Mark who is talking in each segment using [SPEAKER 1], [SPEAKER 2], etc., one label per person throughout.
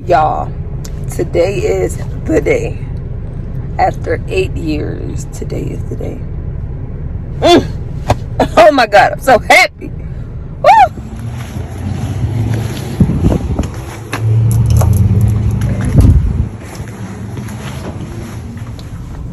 [SPEAKER 1] Y'all, today is the day. After 8 years, today is the day. Oh my God, I'm so happy. Woo!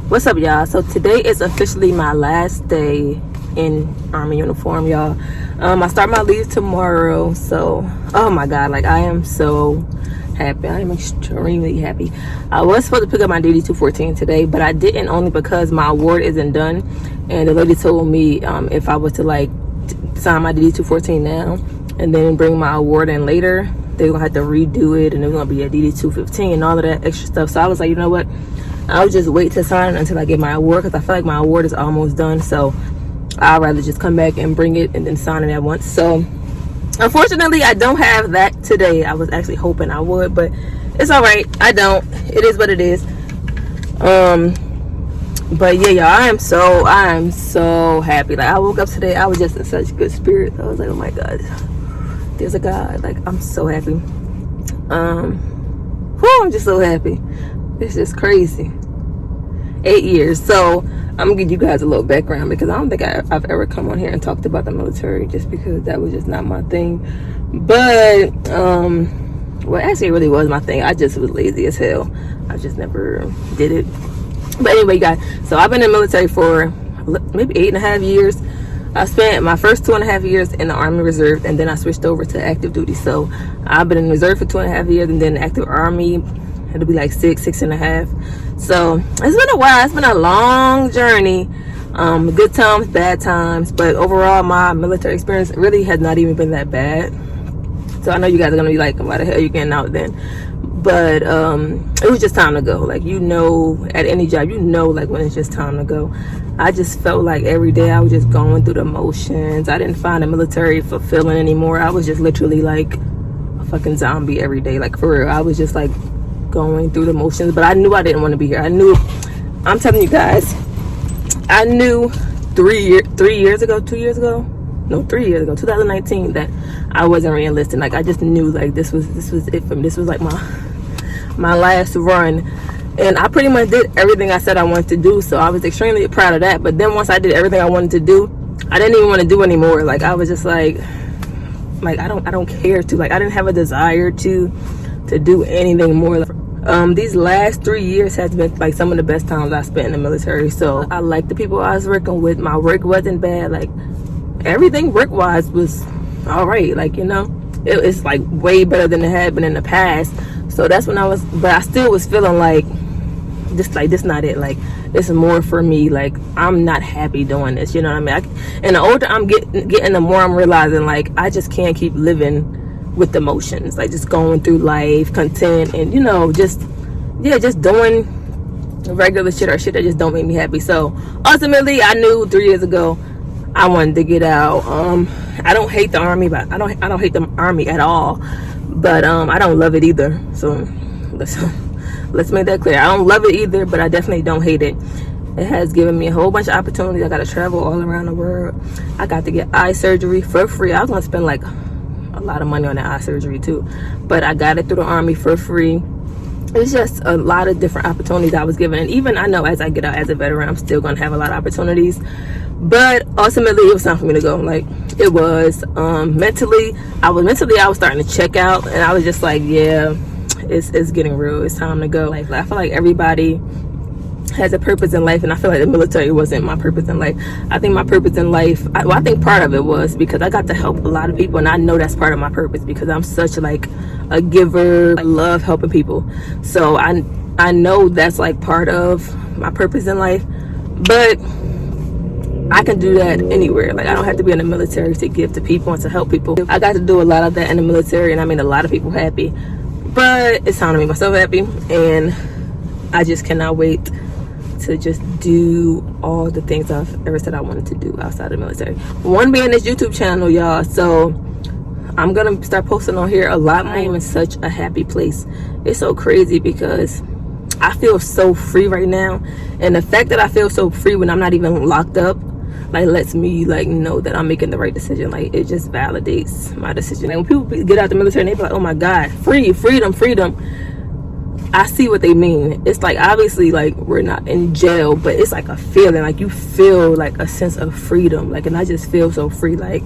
[SPEAKER 1] What's up, y'all? So today is officially my last day in Army uniform, y'all. I start my leave tomorrow, so oh my God, like I am so happy. I am extremely happy. I was supposed to pick up my DD-214 today, but I didn't, only because my award isn't done, and the lady told me if I was to like sign my DD-214 now and then bring my award in later, they're gonna have to redo it, and it's gonna be a DD-215 and all of that extra stuff. So I was like, you know what, I'll just wait to sign it until I get my award, because I feel like my award is almost done. So I'd rather just come back and bring it and then sign it at once. So unfortunately, I don't have that today. I was actually hoping I would, but it's all right. I don't. It is what it is. But yeah, y'all, I am so happy. Like, I woke up today, I was just in such good spirits. I was like, oh my God, there's a God. Like, I'm so happy. I'm just so happy. It's just crazy. 8 years. So I'm gonna give you guys a little background, because I don't think I've ever come on here and talked about the military, just because that was just not my thing. But well, actually it really was my thing. I just was lazy as hell. I just never did it. But anyway, guys, so I've been in the military for maybe 8.5 years. I spent my first 2.5 years in the Army Reserve, and then I switched over to active duty. So I've been in reserve for 2.5 years, and then active Army, it'll be like 6.5. So it's been a while. It's been a long journey. Good times, bad times, but overall my military experience really has not even been that bad. So I know you guys are gonna be like, why the hell are you getting out then? But it was just time to go. Like, you know, at any job, you know, like when it's just time to go. I just felt like every day I was just going through the motions. I didn't find the military fulfilling anymore. I was just literally like a fucking zombie every day. Like, for real, I was just like going through the motions. But I knew I didn't want to be here. I'm telling you guys, I knew 3 years ago, 2019, that I wasn't re-enlisting. Like, I just knew, like, this was it for me. This was like my last run, and I pretty much did everything I said I wanted to do. So I was extremely proud of that. But then once I did everything I wanted to do, I didn't even want to do anymore. Like, I was just like I don't care to, like, I didn't have a desire to do anything more. These last 3 years has been like some of the best times I spent in the military. So I like the people I was working with. My work wasn't bad. Like, everything work wise was all right. Like, you know, it's like way better than it had been in the past. So that's when but I still was feeling like this not it. Like, it's more for me. Like, I'm not happy doing this, you know what I mean? And the older I'm getting, the more I'm realizing, like, I just can't keep living with the motions, like just going through life content, and you know, just doing regular shit or shit that just don't make me happy. So ultimately, I knew 3 years ago I wanted to get out. I don't hate the Army, but I don't hate the Army at all, but I don't love it either. So let's make that clear. I don't love it either, but I definitely don't hate it. It has given me a whole bunch of opportunities. I got to travel all around the world. I got to get eye surgery for free. I was gonna spend like a lot of money on that eye surgery too, but I got it through the Army for free. It's just a lot of different opportunities I was given, and even I know as I get out as a veteran, I'm still gonna have a lot of opportunities. But ultimately, it was time for me to go. Like, it was mentally I was starting to check out, and I was just like, yeah, it's getting real. It's time to go. Like, I feel like everybody has a purpose in life, and I feel like the military wasn't my purpose in life. I think my purpose in life, I think part of it was because I got to help a lot of people, and I know that's part of my purpose because I'm such like a giver. I love helping people, so I know that's like part of my purpose in life. But I can do that anywhere. Like, I don't have to be in the military to give to people and to help people. I got to do a lot of that in the military, and I made a lot of people happy. But it's time to make myself happy, and I just cannot wait to just do all the things I've ever said I wanted to do outside of the military. One being this YouTube channel, y'all. So I'm gonna start posting on here a lot more. I am in such a happy place. It's so crazy because I feel so free right now, and the fact that I feel so free when I'm not even locked up, like lets me like know that I'm making the right decision. Like it just validates my decision. And when people get out the military and they be like, oh my God, freedom. I see what they mean. It's like, obviously, like, we're not in jail, but it's like a feeling, like you feel like a sense of freedom, like, and I just feel so free, like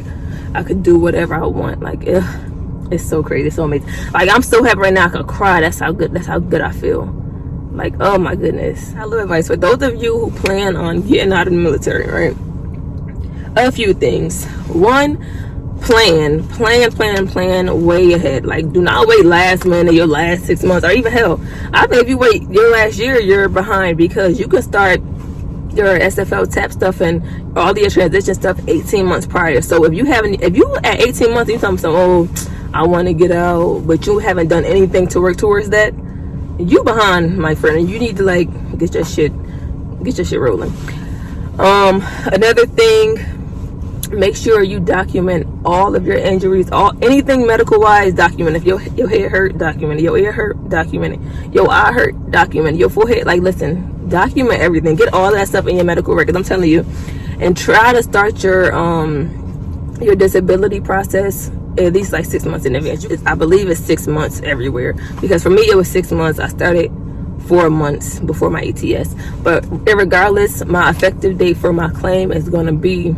[SPEAKER 1] I could do whatever I want. Like it's so crazy, it's so amazing. Like I'm so happy right now I could cry. That's how good I feel. Like, oh my goodness. I love advice for those of you who plan on getting out of the military, right? A few things. One, plan way ahead. Like, do not wait last minute, your last 6 months, or even hell, I think if you wait your last year, you're behind, because you can start your SFL tap stuff and all your transition stuff 18 months prior. So if you at 18 months, you tell me, oh, I want to get out, but you haven't done anything to work towards that, you behind, my friend, and you need to like get your shit rolling. Another thing, make sure you document all of your injuries, anything medical wise, document. If your head hurt, document it. Your ear hurt, document it. Your eye hurt, document it. Your forehead, like, listen, document everything. Get all that stuff in your medical records, I'm telling you. And try to start your disability process at least like 6 months in advance. I believe it's 6 months everywhere, because for me it was 6 months. I started 4 months before my ATS, but regardless, my effective date for my claim is going to be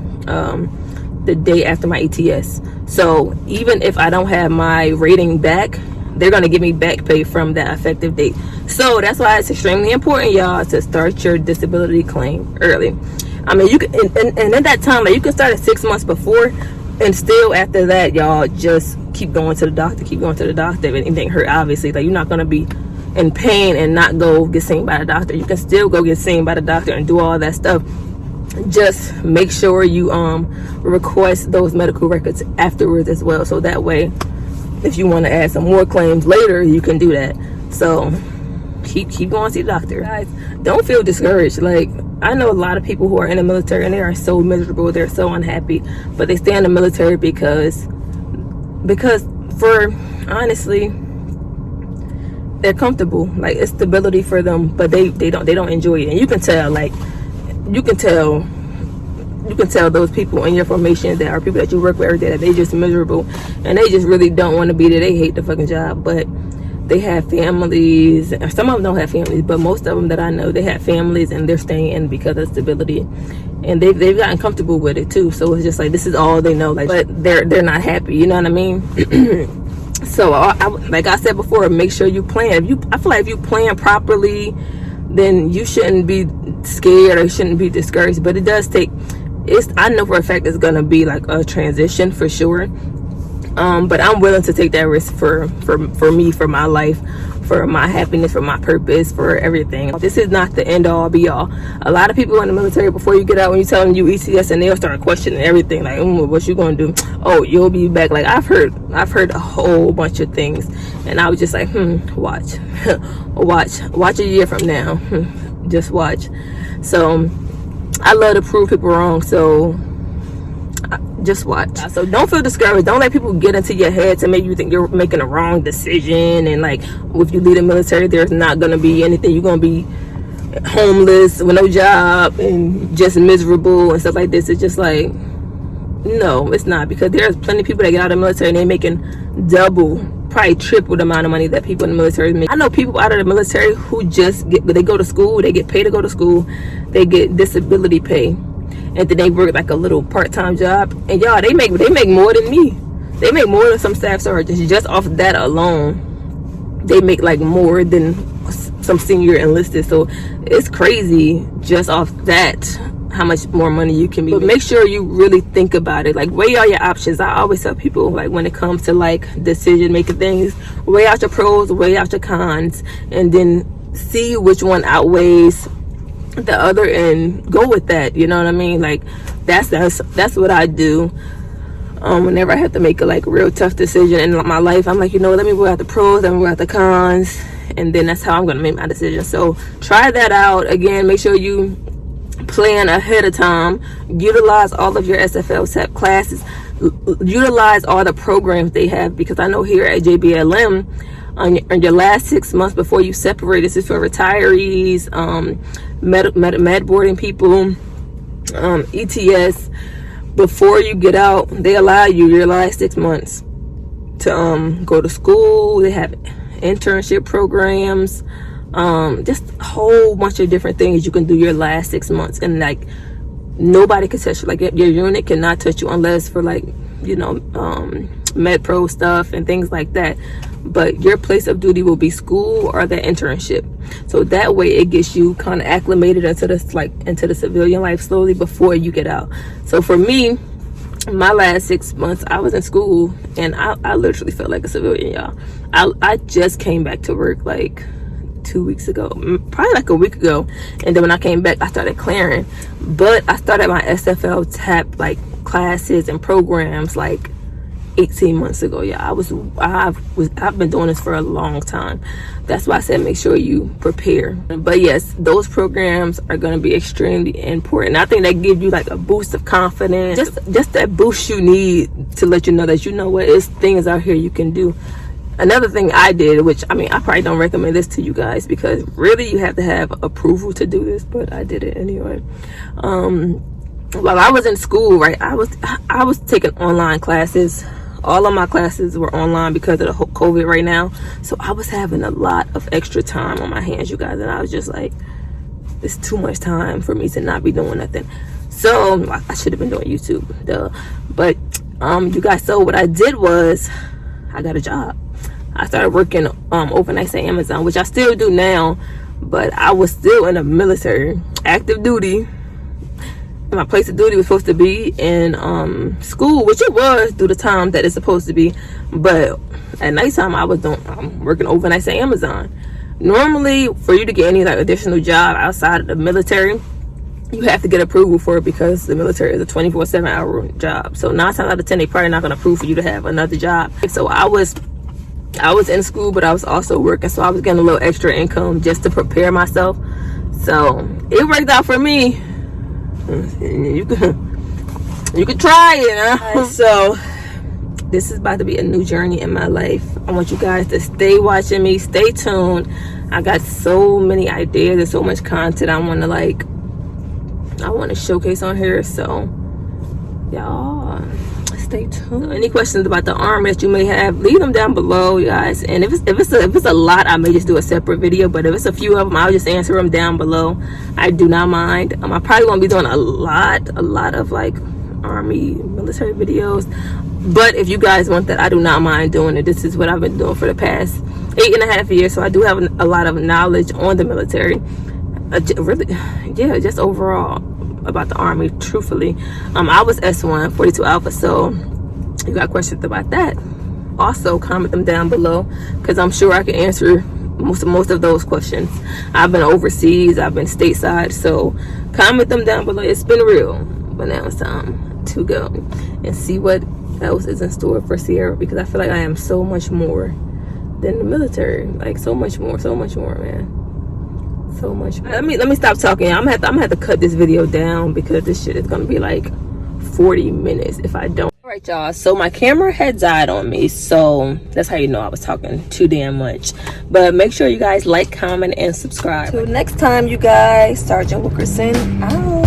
[SPEAKER 1] the day after my ATS. So even if I don't have my rating back, they're going to give me back pay from that effective date. So that's why it's extremely important, y'all, to start your disability claim early. I mean, you can, and at that time, like, you can start at 6 months before, and still after that, y'all just keep going to the doctor, if anything hurt. Obviously, like, you're not going to be in pain and not go get seen by the doctor. You can still go get seen by the doctor and do all that stuff. Just make sure you request those medical records afterwards as well, so that way if you want to add some more claims later, you can do that. So keep going to see the doctor. Guys, don't feel discouraged. Like, I know a lot of people who are in the military and they are so miserable, they're so unhappy, but they stay in the military because for honestly, they're comfortable. Like, it's stability for them, but they don't enjoy it. And you can tell, like, you can tell those people in your formation that are people that you work with every day, that they just miserable and they just really don't want to be there. They hate the fucking job, but they have families. Some of them don't have families, but most of them that I know, they have families and they're staying in because of stability, and they've gotten comfortable with it too. So it's just like, this is all they know. Like, but they're not happy, you know what I mean? So like I said before, make sure you plan. I feel like if you plan properly, then you shouldn't be scared or shouldn't be discouraged. But it does take, I know for a fact it's gonna be like a transition for sure. But I'm willing to take that risk for me, for my life, for my happiness, for my purpose, for everything. This is not the end all be all. A lot of people in the military, before you get out, when you tell them you ECS, and they'll start questioning everything, like, what you gonna do? Oh, you'll be back. Like, I've heard a whole bunch of things, and I was just like, watch watch a year from now. Just watch. So I love to prove people wrong, so just watch. So don't feel discouraged. Don't let people get into your head to make you think you're making a wrong decision, and like, if you leave the military, there's not gonna be anything. You're gonna be homeless with no job and just miserable and stuff like this. It's just like, no, it's not, because there's plenty of people that get out of the military and they're making double, probably triple the amount of money that people in the military make. I know people out of the military who they go to school, they get paid to go to school, they get disability pay, and then they work like a little part-time job, and y'all, they make more than me. They make more than some staff sergeants. Just off that alone, they make like more than some senior enlisted. So it's crazy just off that, how much more money you can be. But make sure you really think about it. Like, weigh all your options. I always tell people, like, when it comes to like decision making things, weigh out your pros, weigh out your cons, and then see which one outweighs the other and go with that. You know what I mean? Like, that's what I do. Whenever I have to make a like real tough decision in my life, I'm like, let me weigh out the pros, let me weigh out the cons, and then that's how I'm gonna make my decision. So try that out. Again, make sure you plan ahead of time. Utilize all of your SFL tech classes. Utilize all the programs they have, because I know here at JBLM, on your last 6 months before you separate, this is for retirees, med boarding people, ETS. Before you get out, they allow you your last 6 months to go to school. They have internship programs, just a whole bunch of different things you can do your last 6 months, and like nobody can touch you. Like your unit cannot touch you unless for like, you know, med pro stuff and things like that. But your place of duty will be school or the internship, so that way it gets you kind of acclimated into this, like into the civilian life slowly before you get out. So for me, my last 6 months I was in school, and I literally felt like a civilian, y'all. I just came back to work like 2 weeks ago, probably like a week ago, and then when I came back I started clearing. But I started my SFL TAP like classes and programs like 18 months ago. Yeah, I've been doing this for a long time. That's why I said make sure you prepare. But yes, those programs are going to be extremely important. I think they give you like a boost of confidence, just that boost you need to let you know that, you know what, it's things out here you can do. Another thing I did, which I mean I probably don't recommend this to you guys because really you have to have approval to do this, but I did it anyway. While I was in school, right, I was taking online classes. All of my classes were online because of the whole COVID right now. So I was having a lot of extra time on my hands, you guys. And I was just like, it's too much time for me to not be doing nothing. So I should have been doing YouTube, duh. But you guys, so what I did was I got a job. I started working overnights at Amazon, which I still do now. But I was still in the military, active duty. My place of duty was supposed to be in school, which it was through the time that it's supposed to be. But at nighttime, I was working overnights at Amazon. Normally, for you to get any like additional job outside of the military, you have to get approval for it because the military is a 24/7 hour job. So 9 times out of 10, they probably not going to approve for you to have another job. So I was in school, but I was also working, so I was getting a little extra income just to prepare myself. So it worked out for me. You could try it, huh? So this is about to be a new journey in my life. I want you guys to stay watching me, stay tuned. I got so many ideas and so much content I want to showcase on here. So y'all stay tuned. So any questions about the army that you may have, leave them down below, you guys. And if it's a lot, I may just do a separate video. But if it's a few of them, I'll just answer them down below. I do not mind. I probably won't be doing a lot of like army military videos. But if you guys want that, I do not mind doing it. This is what I've been doing for the past 8.5 years. So I do have a lot of knowledge on the military. Really, yeah, just overall about the army, truthfully. I was S1 42 Alpha, so you got questions about that, also comment them down below because I'm sure I can answer most of those questions. I've been overseas, I've been stateside, so comment them down below. It's been real, but now it's time to go and see what else is in store for Sierra, because I feel like I am so much more than the military, like so much more, man. So much. Let me stop talking. I'm gonna have to cut this video down because this shit is gonna be like 40 minutes if I don't. All right, y'all, so my camera had died on me, so that's how you know I was talking too damn much. But make sure you guys like, comment, and subscribe. Till next time, you guys, Sergeant Wilkerson out.